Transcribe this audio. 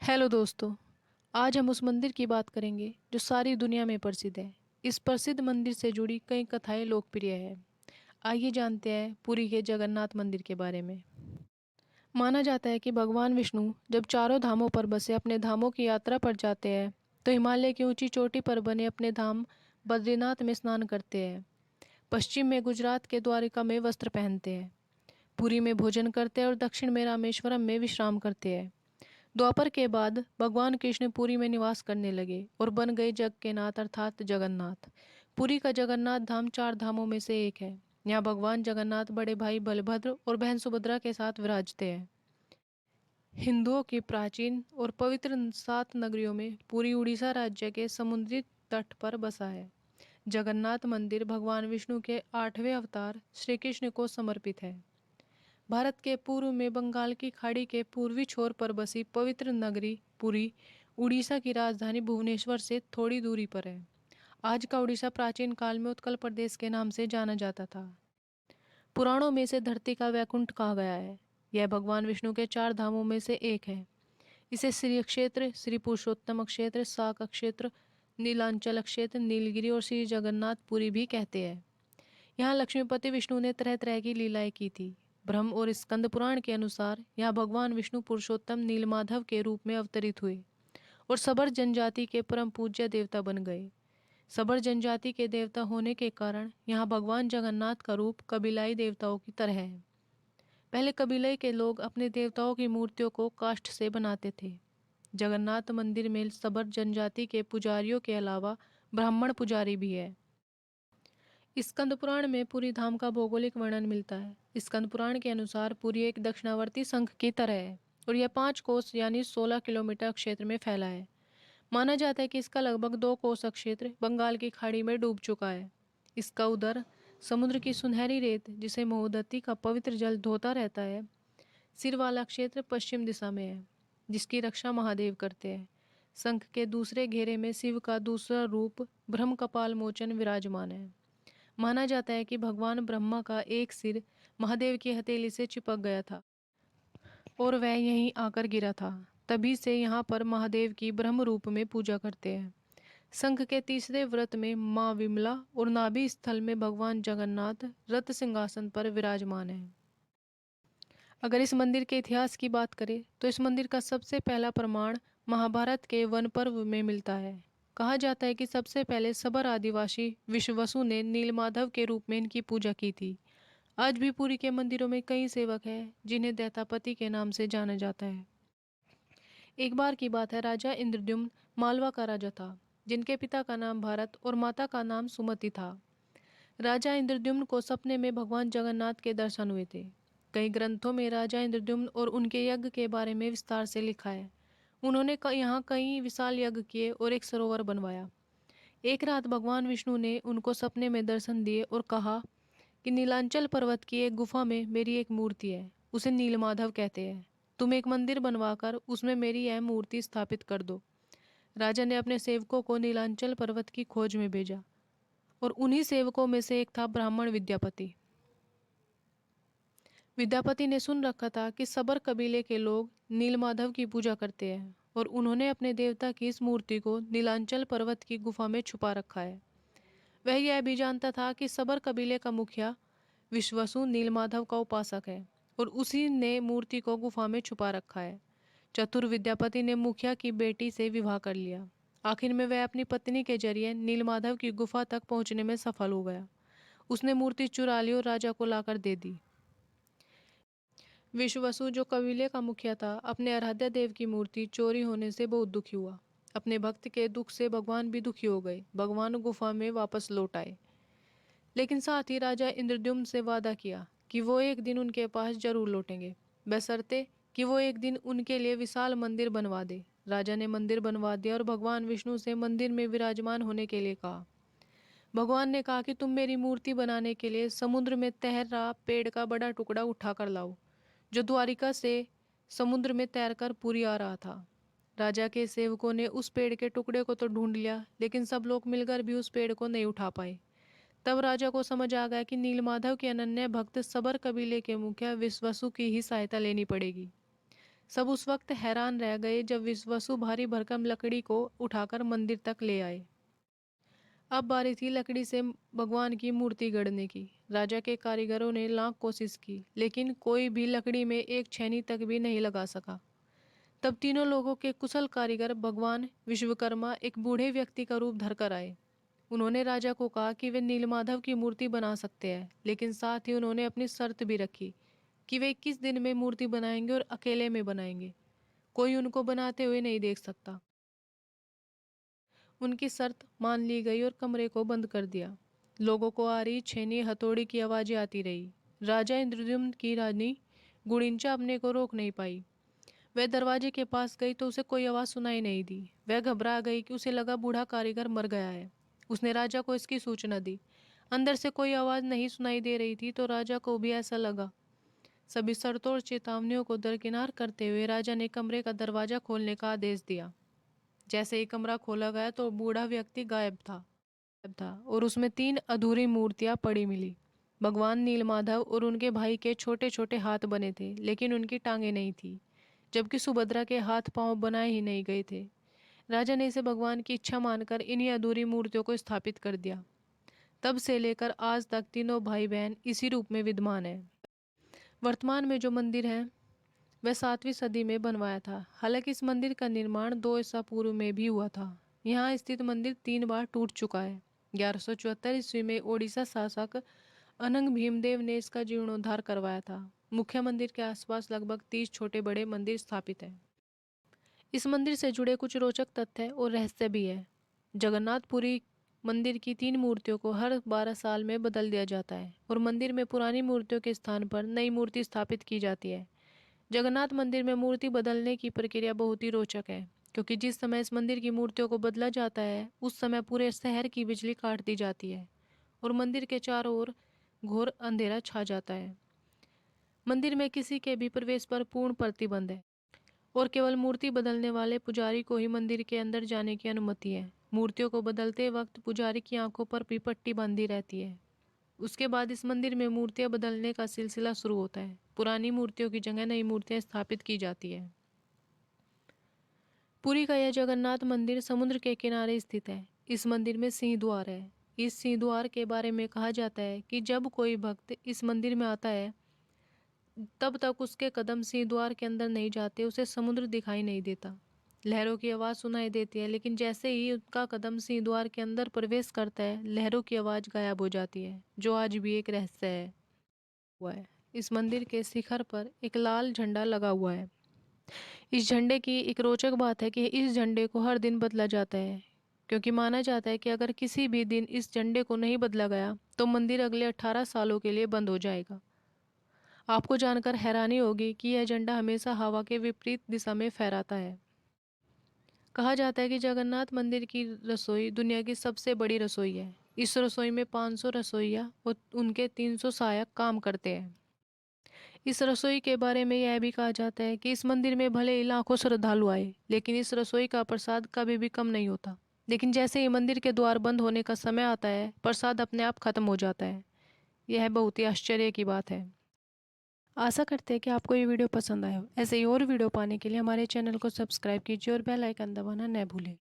Hello दोस्तों। आज हम उस मंदिर की बात करेंगे जो सारी दुनिया में प्रसिद्ध है। इस प्रसिद्ध मंदिर से जुड़ी कई कथाएं लोकप्रिय है। आइए जानते हैं पुरी के जगन्नाथ मंदिर के बारे में। माना जाता है कि भगवान विष्णु जब चारों धामों पर बसे अपने धामों की यात्रा पर जाते हैं तो हिमालय की ऊंची चोटी पर बने अपने धाम बद्रीनाथ में स्नान करते हैं। पश्चिम में गुजरात के द्वारिका में वस्त्र पहनते हैं, पुरी में भोजन करते हैं और दक्षिण में रामेश्वरम में विश्राम करते हैं। द्वापर के बाद भगवान कृष्ण पुरी में निवास करने लगे और बन गए जग के नाथ अर्थात जगन्नाथ। पुरी का जगन्नाथ धाम चार धामों में से एक है। यहाँ भगवान जगन्नाथ बड़े भाई बलभद्र और बहन सुभद्रा के साथ विराजते हैं। हिंदुओं की प्राचीन और पवित्र सात नगरियों में पुरी उड़ीसा राज्य के समुद्री तट पर बसा है। जगन्नाथ मंदिर भगवान विष्णु के आठवें अवतार श्री कृष्ण को समर्पित है। भारत के पूर्व में बंगाल की खाड़ी के पूर्वी छोर पर बसी पवित्र नगरी पुरी उड़ीसा की राजधानी भुवनेश्वर से थोड़ी दूरी पर है। आज का उड़ीसा प्राचीन काल में उत्कल प्रदेश के नाम से जाना जाता था। पुराणों में इसे धरती का वैकुंठ कहा गया है। यह भगवान विष्णु के चार धामों में से एक है। इसे श्री क्षेत्र, श्री पुरुषोत्तम क्षेत्र, साक क्षेत्र, नीलांचल क्षेत्र, नीलगिरी और श्री जगन्नाथपुरी भी कहते हैं। यहाँ लक्ष्मीपति विष्णु ने तरह तरह की लीलाएं की थी। ब्रह्म और स्कंद पुराण के अनुसार यहाँ भगवान विष्णु पुरुषोत्तम नीलमाधव के रूप में अवतरित हुए और सबर जनजाति के परम पूज्य देवता बन गए। सबर जनजाति के देवता होने के कारण यहाँ भगवान जगन्नाथ का रूप कबीलाई देवताओं की तरह है। पहले कबीले के लोग अपने देवताओं की मूर्तियों को काष्ठ से बनाते थे। जगन्नाथ मंदिर में सबर जनजाति के पुजारियों के अलावा ब्राह्मण पुजारी भी है। स्कंद पुराण में पुरी धाम का भौगोलिक वर्णन मिलता है। स्कंद पुराण के अनुसार पुरी एक दक्षिणावर्ती शंख की तरह है और यह 5 कोस यानी 16 किलोमीटर क्षेत्र में फैला है। माना जाता है कि इसका लगभग 2 कोस क्षेत्र बंगाल की खाड़ी में डूब चुका है। इसका उदर समुद्र की सुनहरी रेत जिसे महोदधि का पवित्र जल धोता रहता है। सिर वाला क्षेत्र पश्चिम दिशा में है जिसकी रक्षा महादेव करते हैं। शंख के दूसरे घेरे में शिव का दूसरा रूप ब्रह्म कपाल मोचन विराजमान है। माना जाता है कि भगवान ब्रह्मा का एक सिर महादेव की हथेली से चिपक गया था और वह यहीं आकर गिरा था। तभी से यहाँ पर महादेव की ब्रह्म रूप में पूजा करते हैं। शंख के तीसरे व्रत में माँ विमला और नाभि स्थल में भगवान जगन्नाथ रत्न सिंहासन पर विराजमान है। अगर इस मंदिर के इतिहास की बात करें तो इस मंदिर का सबसे पहला प्रमाण महाभारत के वन पर्व में मिलता है। कहा जाता है कि सबसे पहले सबर आदिवासी विश्ववसु ने नीलमाधव के रूप में इनकी पूजा की थी। आज भी पुरी के मंदिरों में कई सेवक हैं जिन्हें दैतापति के नाम से जाना जाता है। एक बार की बात है, राजा इंद्रद्युम्न मालवा का राजा था जिनके पिता का नाम भारत और माता का नाम सुमति था। राजा इंद्रद्युम्न को सपने में भगवान जगन्नाथ के दर्शन हुए थे। कई ग्रंथों में राजा इंद्रद्युम्न और उनके यज्ञ के बारे में विस्तार से लिखा है। उन्होंने यहाँ कई विशाल यज्ञ किए और एक सरोवर बनवाया। एक रात भगवान विष्णु ने उनको सपने में दर्शन दिए और कहा कि नीलांचल पर्वत की एक गुफा में मेरी एक मूर्ति है, उसे नीलमाधव कहते हैं। तुम एक मंदिर बनवाकर उसमें मेरी यह मूर्ति स्थापित कर दो। राजा ने अपने सेवकों को नीलांचल पर्वत की खोज में भेजा और उन्हीं सेवकों में से एक था ब्राह्मण विद्यापति। विद्यापति ने सुन रखा था कि सबर कबीले के लोग नीलमाधव की पूजा करते हैं और उन्होंने अपने देवता की इस मूर्ति को नीलांचल पर्वत की गुफा में छुपा रखा है। वह यह भी जानता था कि सबर कबीले का मुखिया विश्वसु नीलमाधव का उपासक है और उसी ने मूर्ति को गुफा में छुपा रखा है। चतुर विद्यापति ने मुखिया की बेटी से विवाह कर लिया। आखिर में वह अपनी पत्नी के जरिए नीलमाधव की गुफा तक पहुंचने में सफल हो गया। उसने मूर्ति चुरा ली और राजा को लाकर दे दी। विश्ववसु जो कबीले का मुखिया था, अपने आराध्य देव की मूर्ति चोरी होने से बहुत दुखी हुआ। अपने भक्त के दुख से भगवान भी दुखी हो गए। भगवान गुफा में वापस लौट आए, लेकिन साथ ही राजा इंद्रद्युम्न से वादा किया कि वो एक दिन उनके पास जरूर लौटेंगे, बशर्ते कि वो एक दिन उनके लिए विशाल मंदिर बनवा दे। राजा ने मंदिर बनवा दिया और भगवान विष्णु से मंदिर में विराजमान होने के लिए कहा। भगवान ने कहा कि तुम मेरी मूर्ति बनाने के लिए समुद्र में तैर रहा पेड़ का बड़ा टुकड़ा उठाकर लाओ, जो द्वारिका से समुद्र में तैरकर पुरी आ रहा था। राजा के सेवकों ने उस पेड़ के टुकड़े को तो ढूंढ लिया, लेकिन सब लोग मिलकर भी उस पेड़ को नहीं उठा पाए। तब राजा को समझ आ गया कि नीलमाधव के अनन्य भक्त सबर कबीले के मुखिया विश्वसु की ही सहायता लेनी पड़ेगी। सब उस वक्त हैरान रह गए जब वसु भारी भरकम लकड़ी को उठाकर मंदिर तक ले आए। अब बारी थी लकड़ी से भगवान की मूर्ति गढ़ने की। राजा के कारीगरों ने लाख कोशिश की, लेकिन कोई भी लकड़ी में एक छेनी तक भी नहीं लगा सका। तब तीनों लोगों के कुशल कारीगर भगवान विश्वकर्मा एक बूढ़े व्यक्ति का रूप धरकर आए। उन्होंने राजा को कहा कि वे नीलमाधव की मूर्ति बना सकते हैं, लेकिन साथ ही उन्होंने अपनी शर्त भी रखी कि वे 21 दिन में मूर्ति बनाएंगे और अकेले में बनाएंगे। कोई उनको बनाते हुए नहीं देख सकता। उनकी शर्त मान ली गई और कमरे को बंद कर दिया। लोगों को आ रही छेनी हथौड़ी की आवाजें आती रही। राजा इंद्रद्युम्न की रानी गुड़िंचा अपने को रोक नहीं पाई। वह दरवाजे के पास गई तो उसे कोई आवाज़ सुनाई नहीं दी। वह घबरा गई कि उसे लगा बूढ़ा कारीगर मर गया है। उसने राजा को इसकी सूचना दी। अंदर से कोई आवाज़ नहीं सुनाई दे रही थी तो राजा को भी ऐसा लगा। सभी शर्तों और चेतावनियों को दरकिनार करते हुए राजा ने कमरे का दरवाजा खोलने का आदेश दिया। जैसे ही कमरा खोला गया तो बूढ़ा व्यक्ति गायब था और उसमें 3 अधूरी मूर्तियां पड़ी मिली। भगवान नीलमाधव और उनके भाई के छोटे छोटे हाथ बने थे, लेकिन उनकी टांगें नहीं थी, जबकि सुभद्रा के हाथ पांव बनाए ही नहीं गए थे। राजा ने इसे भगवान की इच्छा मानकर इन्हीं अधूरी मूर्तियों को स्थापित कर दिया। तब से लेकर आज तक तीनों भाई बहन इसी रूप में विद्यमान है। वर्तमान में जो मंदिर है वह 7वीं सदी में बनवाया था। हालांकि इस मंदिर का निर्माण 2 ईसा पूर्व में भी हुआ था। यहाँ स्थित मंदिर 3 बार टूट चुका है। 1174 ईस्वी में ओडिशा शासक अनंग भीमदेव ने इसका जीर्णोद्धार करवाया था। मुख्य मंदिर के आसपास लगभग 30 छोटे बड़े मंदिर स्थापित हैं। इस मंदिर से जुड़े कुछ रोचक तथ्य और रहस्य भी है। जगन्नाथपुरी मंदिर की 3 मूर्तियों को हर 12 साल में बदल दिया जाता है और मंदिर में पुरानी मूर्तियों के स्थान पर नई मूर्ति स्थापित की जाती है। जगन्नाथ मंदिर में मूर्ति बदलने की प्रक्रिया बहुत ही रोचक है, क्योंकि जिस समय इस मंदिर की मूर्तियों को बदला जाता है उस समय पूरे शहर की बिजली काट दी जाती है और मंदिर के चारों ओर घोर अंधेरा छा जाता है। मंदिर में किसी के भी प्रवेश पर पूर्ण प्रतिबंध है और केवल मूर्ति बदलने वाले पुजारी को ही मंदिर के अंदर जाने की अनुमति है। मूर्तियों को बदलते वक्त पुजारी की आंखों पर भी पट्टी बांधी रहती है। उसके बाद इस मंदिर में मूर्तियां बदलने का सिलसिला शुरू होता है। पुरानी मूर्तियों की जगह नई मूर्तियां स्थापित की जाती है। पुरी का यह जगन्नाथ मंदिर समुद्र के किनारे स्थित है। इस मंदिर में सिंह द्वार है। इस सिंह द्वार के बारे में कहा जाता है कि जब कोई भक्त इस मंदिर में आता है तब तक उसके कदम सिंह द्वार के अंदर नहीं जाते, उसे समुद्र दिखाई नहीं देता। लहरों की आवाज़ सुनाई देती है, लेकिन जैसे ही उसका कदम सिंह द्वार के अंदर प्रवेश करता है लहरों की आवाज़ गायब हो जाती है, जो आज भी एक रहस्य है। हुआ है। इस मंदिर के शिखर पर एक लाल झंडा लगा हुआ है। इस झंडे की एक रोचक बात है कि इस झंडे को हर दिन बदला जाता है, क्योंकि माना जाता है कि अगर किसी भी दिन इस झंडे को नहीं बदला गया तो मंदिर अगले 18 सालों के लिए बंद हो जाएगा। आपको जानकर हैरानी होगी कि यह झंडा हमेशा हवा के विपरीत दिशा में फहराता है। कहा जाता है कि जगन्नाथ मंदिर की रसोई दुनिया की सबसे बड़ी रसोई है। इस रसोई में 500 रसोइया और उनके 300 सहायक काम करते हैं। इस रसोई के बारे में यह भी कहा जाता है कि इस मंदिर में भले ही लाखों श्रद्धालु आए, लेकिन इस रसोई का प्रसाद कभी भी कम नहीं होता। लेकिन जैसे ही मंदिर के द्वार बंद होने का समय आता है प्रसाद अपने आप खत्म हो जाता है। यह बहुत ही आश्चर्य की बात है। आशा करते हैं कि आपको ये वीडियो पसंद आया हो। ऐसे ही और वीडियो पाने के लिए हमारे चैनल को सब्सक्राइब कीजिए और बेल आइकन दबाना न भूलें।